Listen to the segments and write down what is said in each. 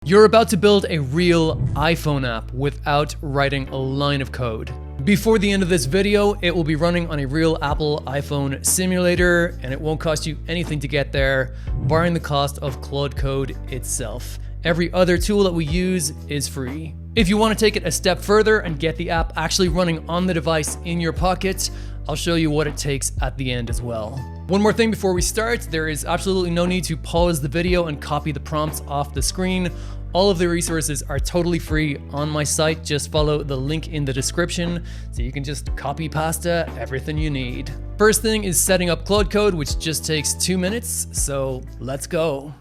You're about to build a real iPhone app without writing a line of code. Before the end of this video, it will be running on a real Apple iPhone simulator, and it won't cost you anything to get there, barring the cost of Claude Code itself. Every other tool that we use is free. If you want to take it a step further and get the app actually running on the device in your pocket, I'll show you what it takes at the end as well. One more thing before we start, there is absolutely no need to pause the video and copy the prompts off the screen. All of the resources are totally free on my site. Just follow the link in the description so you can just copy pasta everything you need. First thing is setting up Claude Code, which just takes 2 minutes, so let's go.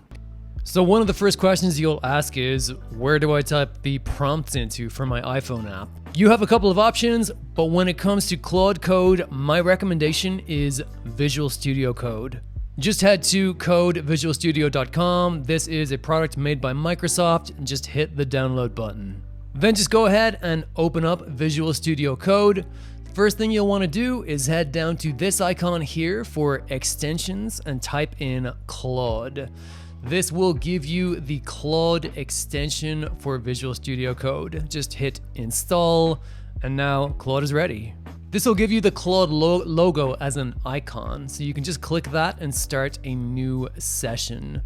So one of the first questions you'll ask is, where do I type the prompts into for my iPhone app? You have a couple of options, but when it comes to Claude Code, my recommendation is Visual Studio Code. Just head to codevisualstudio.com. This is a product made by Microsoft, and just hit the download button. Then just go ahead and open up Visual Studio Code. The first thing you'll want to do is head down to this icon here for extensions and type in Claude. This will give you the Claude extension for Visual Studio Code. Just hit install, and now Claude is ready. This will give you the Claude logo as an icon, so you can just click that and start a new session.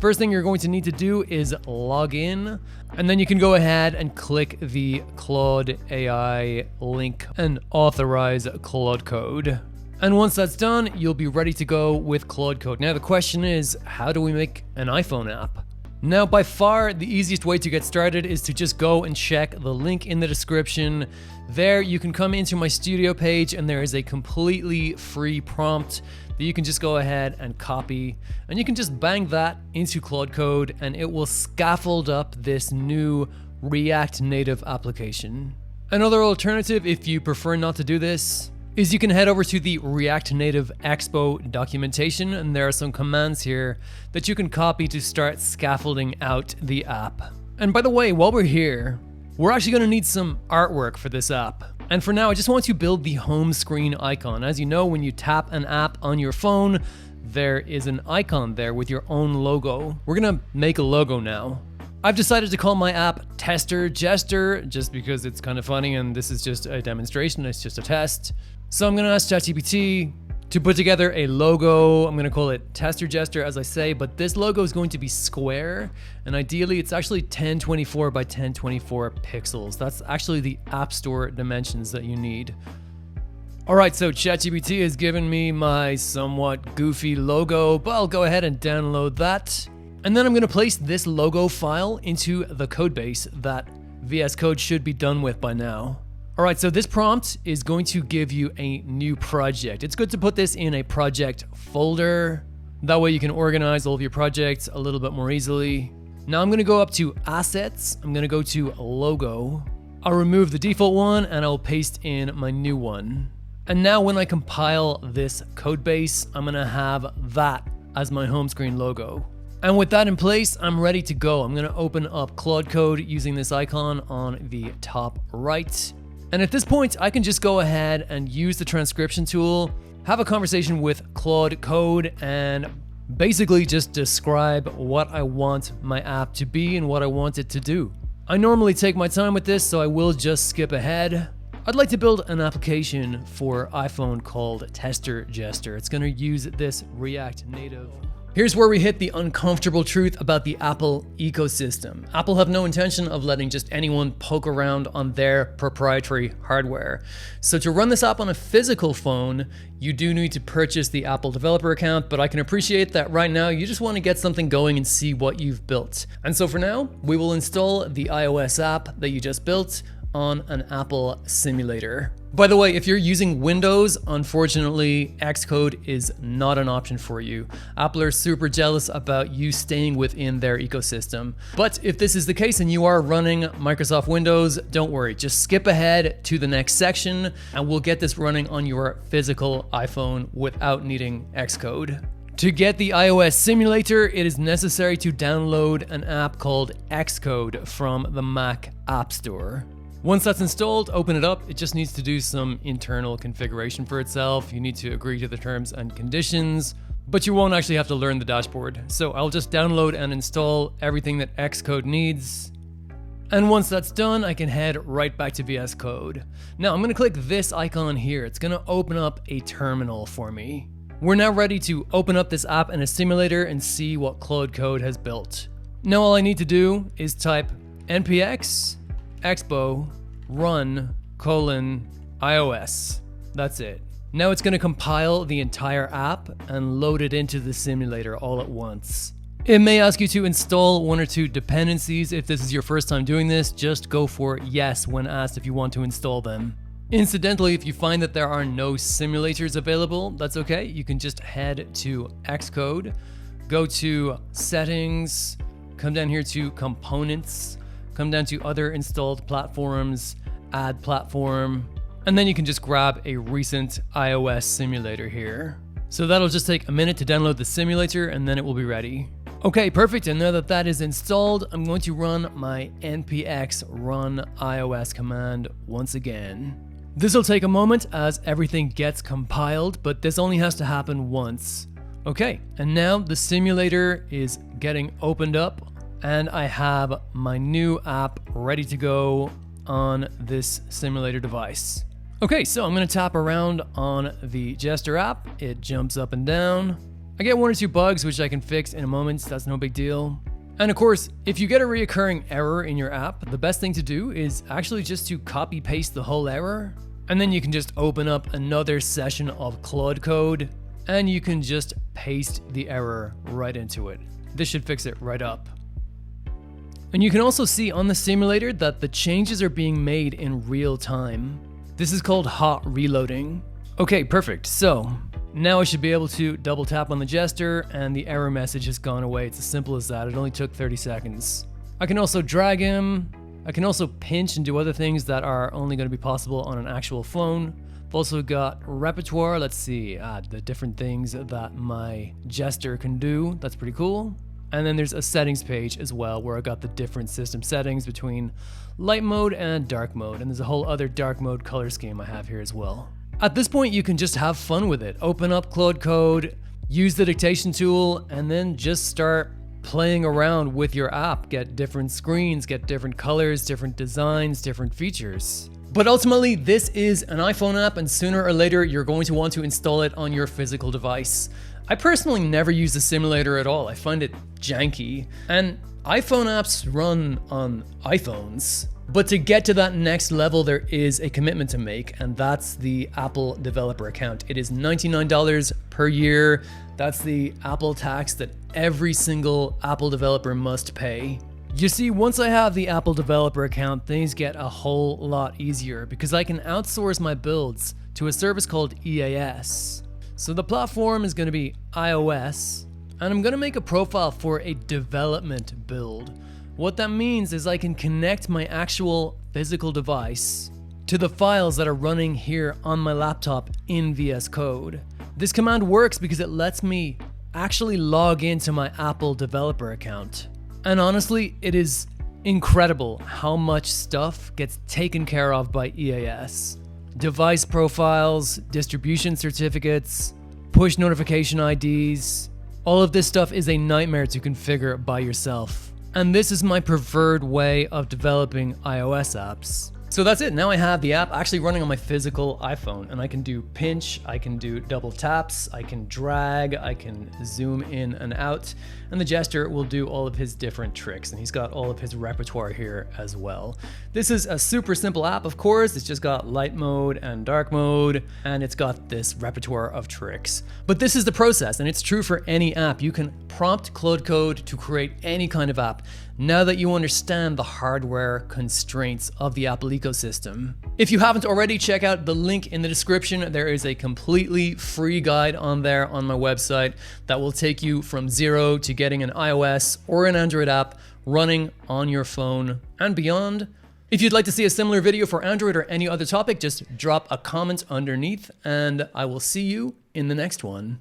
First thing you're going to need to do is log in, and then you can go ahead and click the Claude AI link and authorize Claude Code. And once that's done, you'll be ready to go with Claude Code. Now the question is, how do we make an iPhone app? Now, by far, the easiest way to get started is to just go and check the link in the description. There, you can come into my studio page, and there is a completely free prompt that you can just go ahead and copy. And you can just bang that into Claude Code, and it will scaffold up this new React Native application. Another alternative, if you prefer not to do this, is you can head over to the React Native Expo documentation, and there are some commands here that you can copy to start scaffolding out the app. And by the way, while we're here, we're actually going to need some artwork for this app. And for now, I just want to build the home screen icon. As you know, when you tap an app on your phone, there is an icon there with your own logo. We're going to make a logo now. I've decided to call my app Tester Jester just because it's kind of funny, and this is just a demonstration, it's just a test. So I'm going to ask ChatGPT to put together a logo. I'm going to call it Tester Jester, as I say, but this logo is going to be square, and ideally it's actually 1024 by 1024 pixels. That's actually the App Store dimensions that you need. All right, so ChatGPT has given me my somewhat goofy logo, but I'll go ahead and download that. And then I'm going to place this logo file into the codebase that VS Code should be done with by now. All right, so this prompt is going to give you a new project. It's good to put this in a project folder. That way you can organize all of your projects a little bit more easily. Now I'm going to go up to Assets. I'm going to go to Logo. I'll remove the default one and I'll paste in my new one. And now when I compile this code base, I'm going to have that as my home screen logo. And with that in place, I'm ready to go. I'm going to open up Claude Code using this icon on the top right. And at this point, I can just go ahead and use the transcription tool, have a conversation with Claude Code, and basically just describe what I want my app to be and what I want it to do. I normally take my time with this, so I will just skip ahead. I'd like to build an application for iPhone called Tester Jester. It's going to use this React Native. Here's where we hit the uncomfortable truth about the Apple ecosystem. Apple have no intention of letting just anyone poke around on their proprietary hardware. So to run this app on a physical phone, you do need to purchase the Apple developer account, but I can appreciate that right now you just want to get something going and see what you've built. And so for now, we will install the iOS app that you just built on an Apple simulator. By the way, if you're using Windows, unfortunately, Xcode is not an option for you. Apple are super jealous about you staying within their ecosystem. But if this is the case and you are running Microsoft Windows, don't worry, just skip ahead to the next section and we'll get this running on your physical iPhone without needing Xcode. To get the iOS simulator, it is necessary to download an app called Xcode from the Mac App Store. Once that's installed, open it up. It just needs to do some internal configuration for itself. You need to agree to the terms and conditions. But you won't actually have to learn the dashboard. So I'll just download and install everything that Xcode needs. And once that's done, I can head right back to VS Code. Now I'm gonna click this icon here. It's gonna open up a terminal for me. We're now ready to open up this app in a simulator and see what Claude Code has built. Now all I need to do is type npx expo run iOS. That's it. Now it's gonna compile the entire app and load it into the simulator all at once. It may ask you to install one or two dependencies. If this is your first time doing this, just go for yes when asked if you want to install them. Incidentally, if you find that there are no simulators available, that's okay. You can just head to Xcode, go to settings, come down here to components, come down to other installed platforms, add platform, and then you can just grab a recent iOS simulator here. So that'll just take a minute to download the simulator and then it will be ready. Okay, perfect. And now that that is installed, I'm going to run my npx run iOS command once again. This will take a moment as everything gets compiled, but this only has to happen once. Okay, and now the simulator is getting opened up and I have my new app ready to go on this simulator device. Okay, so I'm gonna tap around on the Jester app. It jumps up and down. I get one or two bugs, which I can fix in a moment. That's no big deal. And of course, if you get a reoccurring error in your app, the best thing to do is actually just to copy paste the whole error. And then you can just open up another session of Claude Code and you can just paste the error right into it. This should fix it right up. And you can also see on the simulator that the changes are being made in real time. This is called hot reloading. Okay, perfect. So now I should be able to double tap on the Jester and the error message has gone away. It's as simple as that. It only took 30 seconds. I can also drag him. I can also pinch and do other things that are only going to be possible on an actual phone. I've also got repertoire. Let's see, the different things that my Jester can do. That's pretty cool. And then there's a settings page as well where I got the different system settings between light mode and dark mode. And there's a whole other dark mode color scheme I have here as well. At this point, you can just have fun with it. Open up Claude Code, use the dictation tool, and then just start playing around with your app. Get different screens, get different colors, different designs, different features. But ultimately, this is an iPhone app, and sooner or later, you're going to want to install it on your physical device. I personally never use the simulator at all. I find it janky. And iPhone apps run on iPhones. But to get to that next level, there is a commitment to make, and that's the Apple developer account. It is $99 per year. That's the Apple tax that every single Apple developer must pay. You see, once I have the Apple developer account, things get a whole lot easier because I can outsource my builds to a service called EAS. So the platform is going to be iOS, and I'm going to make a profile for a development build. What that means is I can connect my actual physical device to the files that are running here on my laptop in VS Code. This command works because it lets me actually log into my Apple developer account. And honestly, it is incredible how much stuff gets taken care of by EAS. Device profiles, distribution certificates, push notification IDs. All of this stuff is a nightmare to configure by yourself. And this is my preferred way of developing iOS apps. So that's it. Now I have the app actually running on my physical iPhone, and I can do pinch, I can do double taps, I can drag, I can zoom in and out, and the Jester will do all of his different tricks, and he's got all of his repertoire here as well. This is a super simple app, of course. It's just got light mode and dark mode, and it's got this repertoire of tricks. But this is the process, and it's true for any app. You can prompt Claude Code to create any kind of app, now that you understand the hardware constraints of the Apple ecosystem. If you haven't already, check out the link in the description. There is a completely free guide on there on my website that will take you from zero to getting an iOS or an Android app running on your phone and beyond. If you'd like to see a similar video for Android or any other topic, just drop a comment underneath and I will see you in the next one.